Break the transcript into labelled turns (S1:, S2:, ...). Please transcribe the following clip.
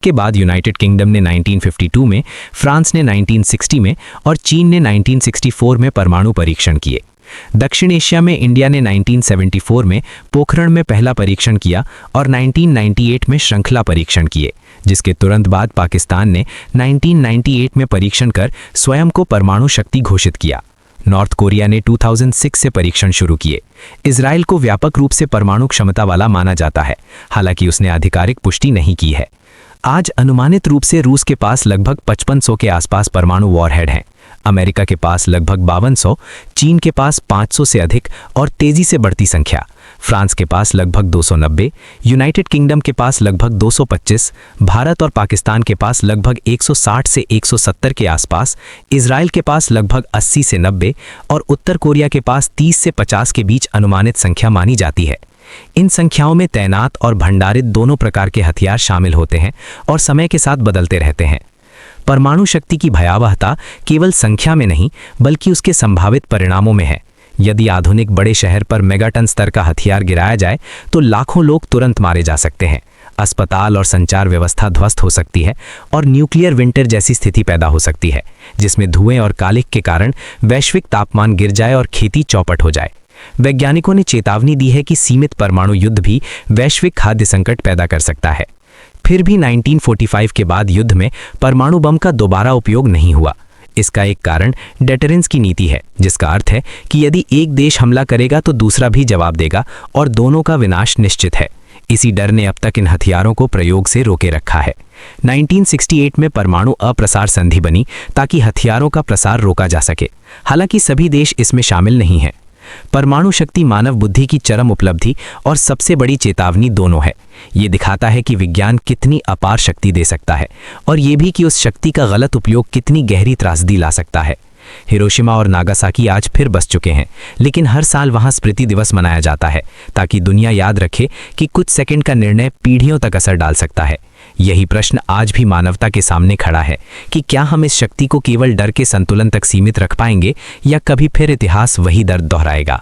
S1: के बाद United kingdom ने 1952 में, फ्रांस ने 1960 में और चीन ने 1964 में परमाणु परीक्षण किए। दक्षिण एशिया में इंडिया ने 1974 में पोखरण में पहला परीक्षण किया और 1998 में श्रृंखला परीक्षण किए, जिसके तुरंत बाद पाकिस्तान ने 1998 में परीक्षण कर स्वयं को परमाणु शक्ति घोषित किया। नॉर्थ कोरिया ने 2006 से परीक्षण शुरू किए। इजराइल को व्यापक रूप से परमाणु क्षमता वाला माना जाता है, हालांकि उसने आधिकारिक पुष्टि नहीं की है। आज अनुमानित रूप से रूस के पास लगभग 5500 के आसपास परमाणु वॉरहेड हैं, अमेरिका के पास लगभग 5200, चीन के पास 500 से अधिक और तेजी से बढ़ती संख्या, फ्रांस के पास लगभग 290, यूनाइटेड किंगडम के पास लगभग 225, भारत और पाकिस्तान के पास लगभग 160 से 170 के आसपास, इजराइल के पास लगभग 80 से 90 और उत्तर कोरिया के पास 30 से 50 के बीच अनुमानित संख्या मानी जाती है। इन संख्याओं में तैनात और भंडारित दोनों प्रकार के हथियार शामिल होते हैं और समय के साथ बदलते रहते हैं। परमाणु शक्ति की भयावहता केवल संख्या में नहीं बल्कि उसके संभावित परिणामों में है। यदि आधुनिक बड़े शहर पर मेगाटन स्तर का हथियार गिराया जाए तो लाखों लोग तुरंत मारे जा सकते हैं, अस्पताल और संचार व्यवस्था ध्वस्त हो सकती है और न्यूक्लियर विंटर जैसी स्थिति पैदा हो सकती है, जिसमें धुएं और कालिख के कारण वैश्विक तापमान गिर जाए और खेती चौपट हो जाए। वैज्ञानिकों ने चेतावनी दी है कि सीमित परमाणु युद्ध भी वैश्विक खाद्य संकट पैदा कर सकता है। फिर भी 1945 के बाद युद्ध में परमाणु बम का दोबारा उपयोग नहीं हुआ। इसका एक कारण डेटरेंस की नीति है, जिसका अर्थ है कि यदि एक देश हमला करेगा तो दूसरा भी जवाब देगा और दोनों का विनाश निश्चित है। इसी डर ने अब तक इन हथियारों को प्रयोग से रोके रखा है। 1968 में परमाणु अप्रसार संधि बनी ताकि हथियारों का प्रसार रोका जा सके, हालांकि सभी देश इसमें शामिल नहीं हैं। परमाणु शक्ति मानव बुद्धि की चरम उपलब्धि और सबसे बड़ी चेतावनी दोनों है। ये दिखाता है कि विज्ञान कितनी अपार शक्ति दे सकता है और ये भी कि उस शक्ति का गलत उपयोग कितनी गहरी त्रासदी ला सकता है। हिरोशिमा और नागासाकी आज फिर बस चुके हैं, लेकिन हर साल वहां स्मृति दिवस मनाया जाता है ताकि दुनिया याद रखे कि कुछ सेकंड का निर्णय पीढ़ियों तक असर डाल सकता है। यही प्रश्न आज भी मानवता के सामने खड़ा है कि क्या हम इस शक्ति को केवल डर के संतुलन तक सीमित रख पाएंगे या कभी फिर इतिहास वही दर्द दोहराएगा।